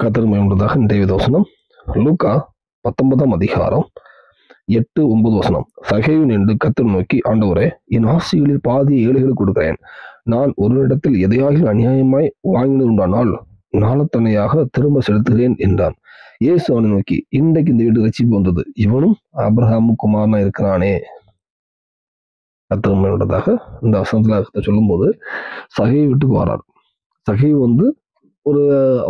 கர்த்தருக்கு மகிமையுண்டாதாக. இன்றைய வசனம் லூக்கா 19ஆம் அதிகாரம் 8-9 வசனம். சகேயு நின்று கர்த்தரை நோக்கி, ஆண்டவரே, என் ஆசைகளில் பாதியை ஏழைகளுக்கு கொடுக்கிறேன். நான் ஒரு இடத்தில் எதையாகிலும் அநியாயமாய் வாங்கினது உண்டானால் நாளத்தனையாக திரும்ப செலுத்துகிறேன் என்றான். இயேசு அவனை நோக்கி, இன்றைக்கு இந்த வீடு ரட்சிப்பு வந்தது, இவனும் ஆபிரகாமும் குமாரனா இருக்கிறானே. கர்த்தருக்கு மகிமையுண்டாதாக. இந்த வசனத்துல சொல்லும்போது சகேயு வீட்டுக்கு வரார். சகேயு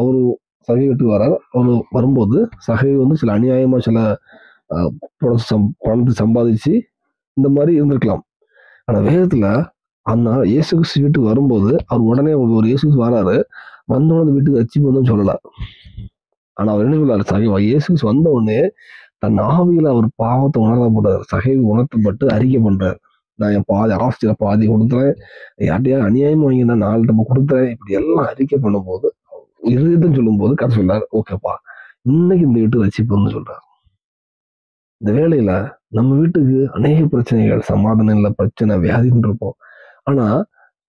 அவரு சகை வீட்டுக்கு வரார். அவர் வரும்போது சகை சில அநியாயமா சில பணத்தை சம்பாதிச்சு இந்த மாதிரி இருந்திருக்கலாம். ஆனா வேதத்துல அந்த இயேசு கிறிஸ்து வீட்டுக்கு வரும்போது அவர் உடனே ஒரு இயேசு கிறிஸ்து வராரு, வந்தவொடனே வீட்டுக்கு ரட்சிப்பு வந்து சொல்லல. ஆனா அவர் என்ன சொல்றாரு, சகை இயேசு கிறிஸ்து வந்த உடனே தன் ஆவியில அவர் பாவத்தை உணர்த்தப்படுறாரு. சகை உணர்த்தப்பட்டு அறிக்கை பண்றாரு. நான் என் ஆஸ்தியில பாதி கொடுத்துறேன், யார்ட்டையா அநியாயம் வாங்கி நான் 4 நம்ம கொடுத்துறேன், இப்படி எல்லாம் அறிக்கை பண்ணும்போது இருதயத்தை சொல்லும் போது கதை சொல்றாரு, ஓகேப்பா, இன்னைக்கு இந்த வீட்டு ரட்சிப்புன்னு சொல்றாரு. இந்த வேளையில நம்ம வீட்டுக்கு அநேக பிரச்சனைகள், சமாதானம் இல்லை, பிரச்சனை, வியாதின்னு இருப்போம். ஆனா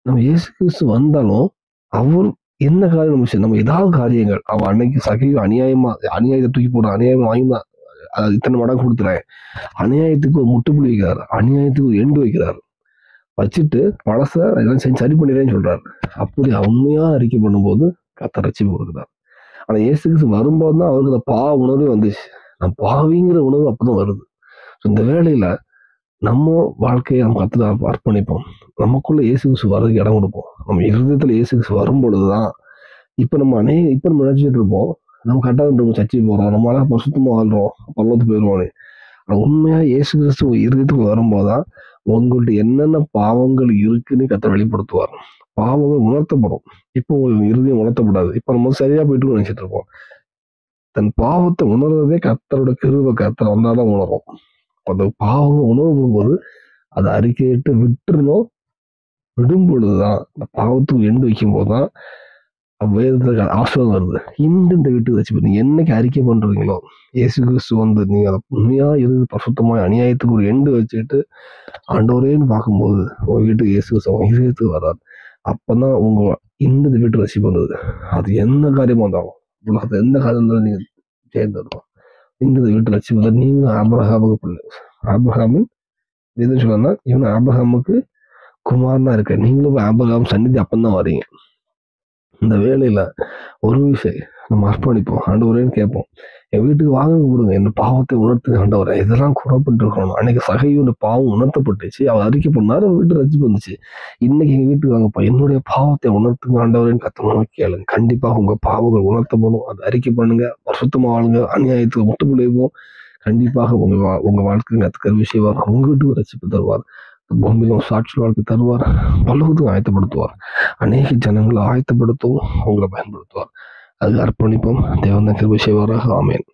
நம்ம இயேசு கிறிஸ்து வந்தாலும் அவர் என்ன காரியம் நம்ம ஏதாவது காரியங்கள் அவன் அன்னைக்கு சகையும் அநியாயத்தை தூக்கி போட அநியாயம் வாங்கினா இத்தனை மடங்கு கொடுத்துறேன், அநியாயத்துக்கு ஒரு முட்டுப்புள்ளி வைக்கிறாரு, அநியாயத்துக்கு ஒரு எண்டு வைக்கிறாரு, வச்சுட்டு பழச எல்லாம் சரி பண்ணிடுறேன்னு சொல்றாரு. அப்படி உண்மையா அறிக்கை பண்ணும்போது கர்த்தர் ரட்சிப்பு கொடுக்குறாரு. ஆனா இயேசு கிறிஸ்து வரும்போது தான் அவருக்கு அந்த பாவ உணர்வே வந்துச்சு. நம்ம பாவிங்கிற உணர்வு அப்பதான் வருது. இந்த வேளையில நம்ம வாழ்க்கையை நம்ம கர்த்தருக்கு அர்ப்பணிப்போம். நமக்குள்ள இயேசு கிறிஸ்து வர்றதுக்கு இடம் கொடுப்போம். நம்ம இருதயத்துல இயேசு கிறிஸ்து வரும் பொழுதுதான் இப்ப நம்ம நினைச்சிட்டு இருப்போம், நம்ம கரெக்டாக சர்ச்சைக்கு போறோம், நம்மளால பரிசுத்தமா வாழ்றோம், பரலோகத்துக்கு போயிடுவோம். ஆனா உண்மையா இயேசு கிறிஸ்து இருதயத்துக்கு வரும்போதுதான் உங்கள்ட்ட என்னென்ன பாவங்கள் இருக்குன்னு கர்த்தர் வெளிப்படுத்துவார். பாவங்கள் உணர்த்தப்படும். இப்போ இருதயம் உணர்த்தப்படாது. இப்ப நம்ம சரியா போயிட்டு நினைச்சிட்டு இருப்போம். தன் பாவத்தை உணர்றதே கர்த்தரோட கிருபை, கர்த்தர் வந்தாதான் உணரும். அந்த பாவம் உணரும் போது அதை அறிக்கையிட்டு விடும் பொழுதுதான், அந்த பாவத்துக்கு எண்டு வைக்கும் போதுதான் வேதத்துக்கு ஆசீர்வாதம் வருது. இந்த வீட்டுக்கு வச்சு நீங்க என்னைக்கு அறிக்கை பண்றீங்களோ, இயேசு கிறிஸ்து நீங்க அதை உண்மையா இருந்து பரிசுத்தமா அநியாயத்துக்கு ஒரு எண்டு வச்சுட்டு ஆண்டவரேன்னு பார்க்கும்போது உங்க வீட்டுக்கு இயேசு கிறிஸ்து இதயத்துக்கு வராது. அப்பதான் இந்த வீட்டு ரசிப்பு வந்தது. அது என்ன காரியமா இருந்தாலும், உலகத்தை எந்த காரியம் இருந்தாலும் நீங்க சேர்ந்துருக்கோம். இந்த வீட்டு ரசிப்பு நீங்க ஆபிரகாமுக்கு பிள்ளை, ஆபிரகாமின் எதுன்னு சொன்னா இவன் ஆபிரகாமுக்கு குமாரனா இருக்க, நீங்களும் ஆபிரகாம் சந்நிதி அப்பந்தான் வரீங்க. இந்த வேலையில ஒரு விஷயம் நம்ம அர்ப்பணிப்போம், ஆண்டவரேன்னு கேட்போம். என் வீட்டுக்கு வாங்க கொடுங்க, என்ன பாவத்தை உணர்த்து ஆண்டவரே, இதெல்லாம் குறப்பட்டு இருக்கணும். அன்னைக்கு சகையோட பாவம் உணர்த்தப்பட்டுச்சு, அவர் அறிக்கை பண்ணாரு, வீட்டு ரசிப்பு வந்துச்சு. இன்னைக்கு எங்க வீட்டுக்கு வாங்கப்பா, என்னுடைய பாவத்தை உணர்த்துங்க ஆண்டவரேன்னு கத்தணும் கேளுங்க. கண்டிப்பாக உங்க பாவங்கள் உணர்த்தப்படும். அதை அறிக்கை பண்ணுங்க, பரிசுத்தமா வாழுங்க, அநியாயத்துக்கு முட்டுப்பிள்ளைப்போம். கண்டிப்பாக உங்க வாழ்க்கை கத்துக்கிற விஷயம் வரும். உங்க வீட்டுக்கு ரசிப்பு தருவார். பூமியிலும் சாட்சி வாழ்க்கை தருவார். பலவதும் ஆயத்தப்படுத்துவார். அநேக ஜனங்களை ஆயத்தப்படுத்தவும் உங்களை பயன்படுத்துவார். அது அர்ப்பணிப்போம். தேவன் கிருபை செய்வாராக. ஆமென்.